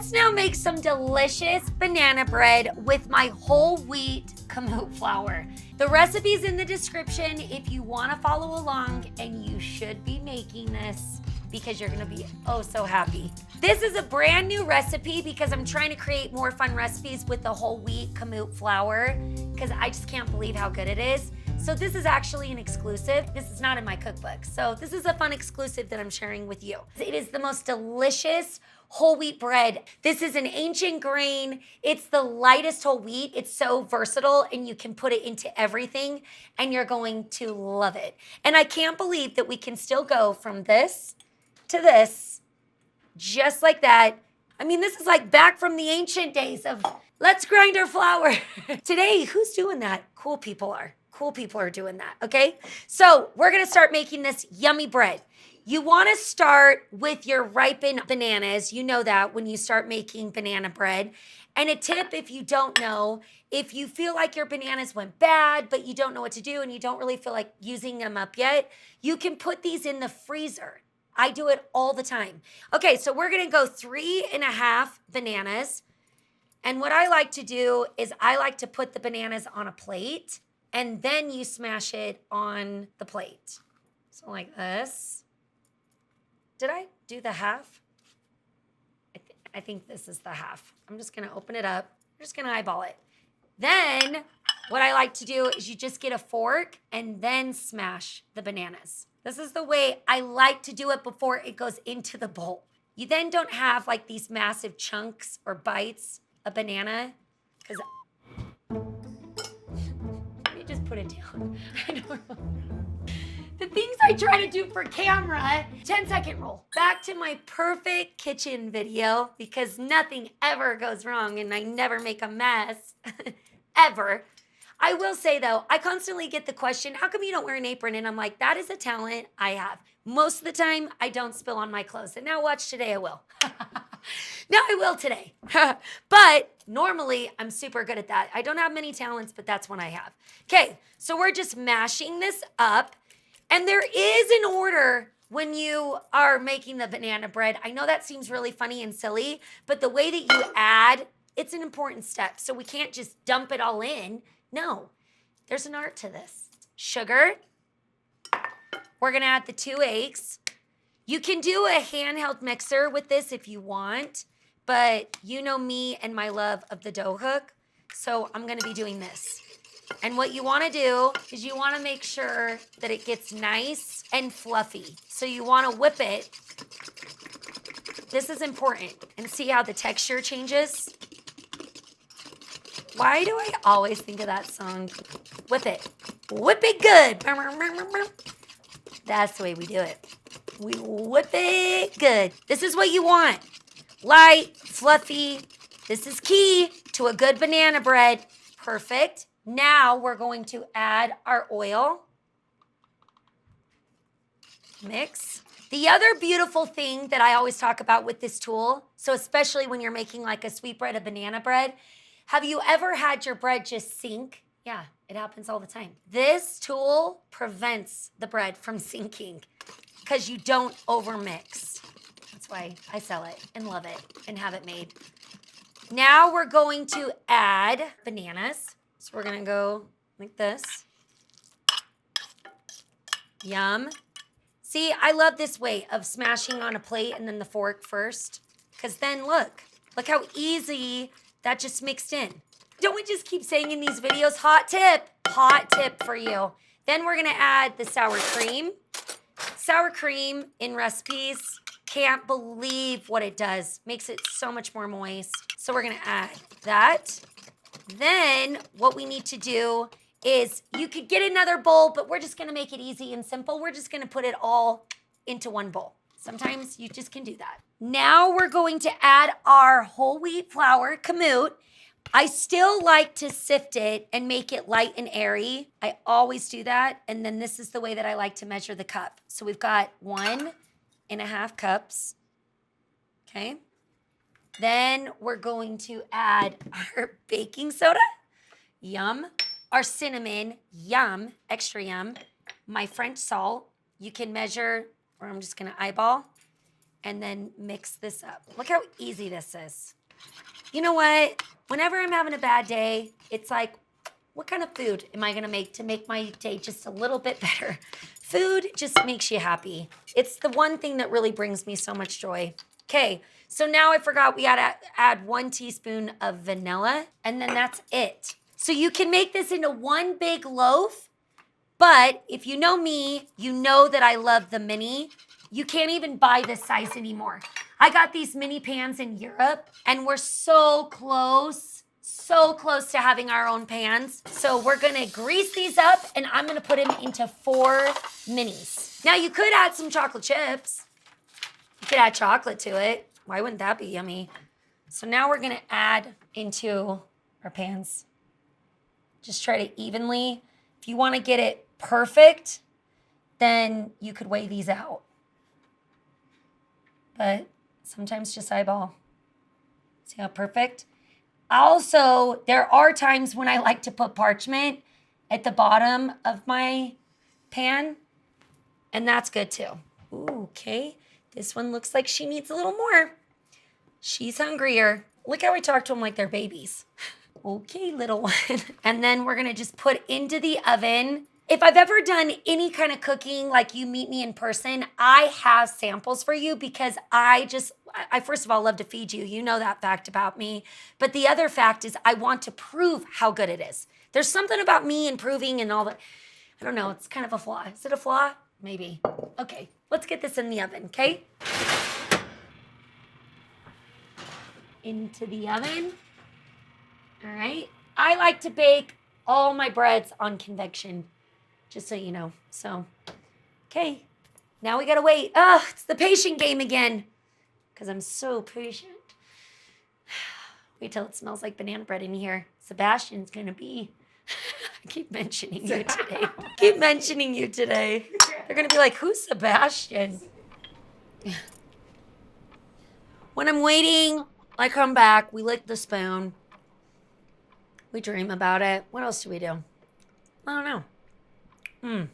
Let's now make some delicious banana bread with my whole wheat Kamut flour. The recipe's in the description if you want to follow along, and you should be making this because you're gonna be oh so happy. This is a brand new recipe because I'm trying to create more fun recipes with the whole wheat Kamut flour because I just can't believe how good it is. So this is actually an exclusive. This is not in my cookbook. So this is a fun exclusive that I'm sharing with you. It is the most delicious whole wheat bread. This is an ancient grain. It's the lightest whole wheat. It's so versatile and you can put it into everything and you're going to love it. And I can't believe that we can still go from this to this, just like that. I mean, this is like back from the ancient days of let's grind our flour. Today, who's doing that? Cool people are. Cool people are doing that, okay? So we're gonna start making this yummy bread. You wanna start with your ripened bananas. You know that when you start making banana bread. And a tip, if you don't know, if you feel like your bananas went bad, but you don't know what to do and you don't really feel like using them up yet, you can put these in the freezer. I do it all the time. Okay, so we're gonna go 3.5 bananas. And what I like to do is I like to put the bananas on a plate and then you smash it on the plate. So like this. Did I do the half? I think this is the half. I'm just gonna open it up. I'm just gonna eyeball it. Then what I like to do is you just get a fork and then smash the bananas. This is the way I like to do it before it goes into the bowl. You then don't have like these massive chunks or bites of banana because just put it down. I don't know. The things I try to do for camera, 10-second rule. Back to my perfect kitchen video because nothing ever goes wrong and I never make a mess, ever. I will say though, I constantly get the question, how come you don't wear an apron? And I'm like, that is a talent I have. Most of the time, I don't spill on my clothes. And now watch today, I will. Now I will today. But normally, I'm super good at that. I don't have many talents, but that's one I have. Okay, so we're just mashing this up. And there is an order when you are making the banana bread. I know that seems really funny and silly, but the way that you add, it's an important step. So we can't just dump it all in. No, there's an art to this. Sugar. We're gonna add the 2 eggs. You can do a handheld mixer with this if you want, but you know me and my love of the dough hook, so I'm gonna be doing this. And what you wanna do is you wanna make sure that it gets nice and fluffy. So you wanna whip it. This is important. And see how the texture changes? Why do I always think of that song? Whip it. Whip it good. That's the way we do it. We whip it good. This is what you want. Light, fluffy. This is key to a good banana bread. Perfect. Now we're going to add our oil. Mix. The other beautiful thing that I always talk about with this tool, so especially when you're making like a sweetbread, a banana bread, have you ever had your bread just sink? Yeah, it happens all the time. This tool prevents the bread from sinking because you don't overmix. That's why I sell it and love it and have it made. Now we're going to add bananas. So we're gonna go like this. Yum. See, I love this way of smashing on a plate and then the fork first. Because then look how easy that just mixed in. Don't we just keep saying in these videos, hot tip for you. Then we're gonna add the sour cream. Sour cream in recipes, can't believe what it does. Makes it so much more moist. So we're gonna add that. Then what we need to do is you could get another bowl, but we're just gonna make it easy and simple. We're just gonna put it all into one bowl. Sometimes you just can do that. Now we're going to add our whole wheat flour, Kamut. I still like to sift it and make it light and airy. I always do that. And then this is the way that I like to measure the cup. So we've got 1.5 cups, okay? Then we're going to add our baking soda, yum. Our cinnamon, yum, extra yum. My French salt, you can measure, or I'm just gonna eyeball. and then mix this up. Look how easy this is. You know what? Whenever I'm having a bad day, it's like, what kind of food am I gonna make to make my day just a little bit better? Food just makes you happy. It's the one thing that really brings me so much joy. Okay, so now I forgot we gotta add 1 teaspoon of vanilla, and then that's it. So you can make this into one big loaf, but if you know me, you know that I love the mini. You can't even buy this size anymore. I got these mini pans in Europe, and we're so close to having our own pans. So we're gonna grease these up, and I'm gonna put them into 4 minis. Now you could add some chocolate chips. You could add chocolate to it. Why wouldn't that be yummy? So now we're gonna add into our pans. Just try to evenly. If you wanna get it perfect, then you could weigh these out. But sometimes just eyeball. See how perfect? Also, there are times when I like to put parchment at the bottom of my pan, and that's good too. Ooh, okay. This one looks like she needs a little more. She's hungrier. Look how we talk to them like they're babies. Okay, little one. And then we're gonna just put into the oven. If I've ever done any kind of cooking, like you meet me in person, I have samples for you because I first of all love to feed you. You know that fact about me. But the other fact is I want to prove how good it is. There's something about me improving and all that. I don't know, it's kind of a flaw. Is it a flaw? Maybe. Okay, let's get this in the oven, okay? Into the oven. All right. I like to bake all my breads on Convection, just so you know. So, okay. Now we gotta wait. Oh, it's the patient game again. Because I'm so patient. Wait till it smells like banana bread in here. Sebastian's gonna be. I keep mentioning you today. They're gonna be like, who's Sebastian? When I'm waiting, I come back, we lick the spoon. We dream about it. What else do we do? I don't know.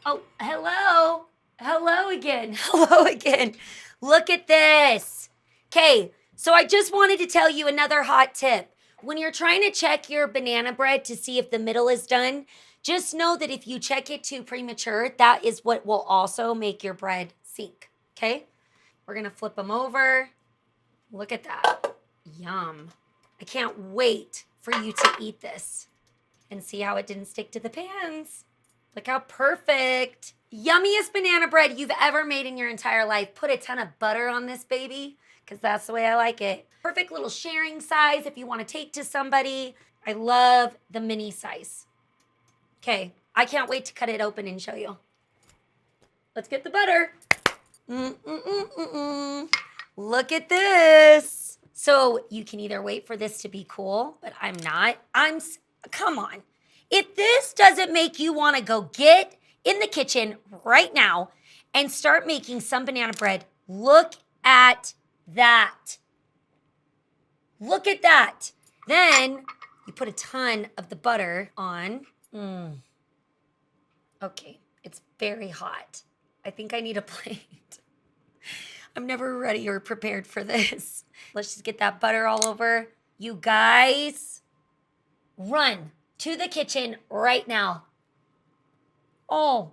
Oh, hello. Hello again. Hello again. Look at this. Okay, so I just wanted to tell you another hot tip. When you're trying to check your banana bread to see if the middle is done, just know that if you check it too premature, that is what will also make your bread sink, okay? We're gonna flip them over. Look at that. Yum. I can't wait for you to eat this and see how it didn't stick to the pans. Look how perfect. Yummiest banana bread you've ever made in your entire life. Put a ton of butter on this baby because that's the way I like it. Perfect little sharing size if you want to take to somebody. I love the mini size. Okay, I can't wait to cut it open and show you. Let's get the butter. Look at this. So you can either wait for this to be cool, but I'm not. Come on. If this doesn't make you want to go get in the kitchen right now and start making some banana bread, look at that. Look at that. Then you put a ton of the butter on. Okay, it's very hot. I think I need a plate. I'm never ready or prepared for this. Let's just get that butter all over. You guys, run to the kitchen right now. Oh,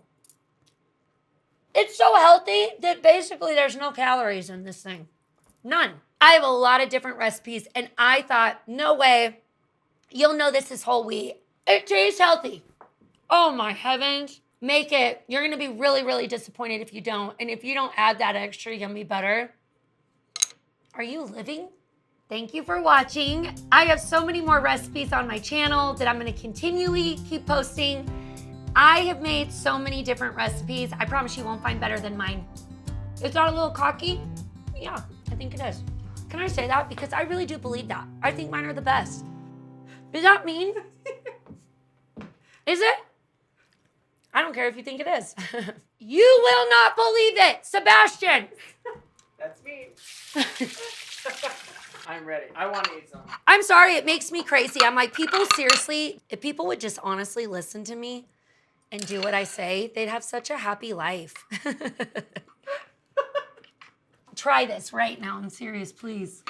it's so healthy that basically there's no calories in this thing. None. I have a lot of different recipes, and I thought, no way, you'll know this is whole wheat. It tastes healthy. Oh my heavens. Make it. You're going to be really, really disappointed if you don't. And if you don't add that extra yummy butter, are you living? Thank you for watching. I have so many more recipes on my channel that I'm going to continually keep posting. I have made so many different recipes. I promise you won't find better than mine. Is that a little cocky? Yeah, I think it is. Can I say that? Because I really do believe that. I think mine are the best. Does that mean? Is it? I don't care if you think it is. You will not believe it, Sebastian. That's me. I'm ready. I want to eat some. I'm sorry, it makes me crazy. I'm like, people, seriously, if people would just honestly listen to me and do what I say, they'd have such a happy life. try this right now. I'm serious, please.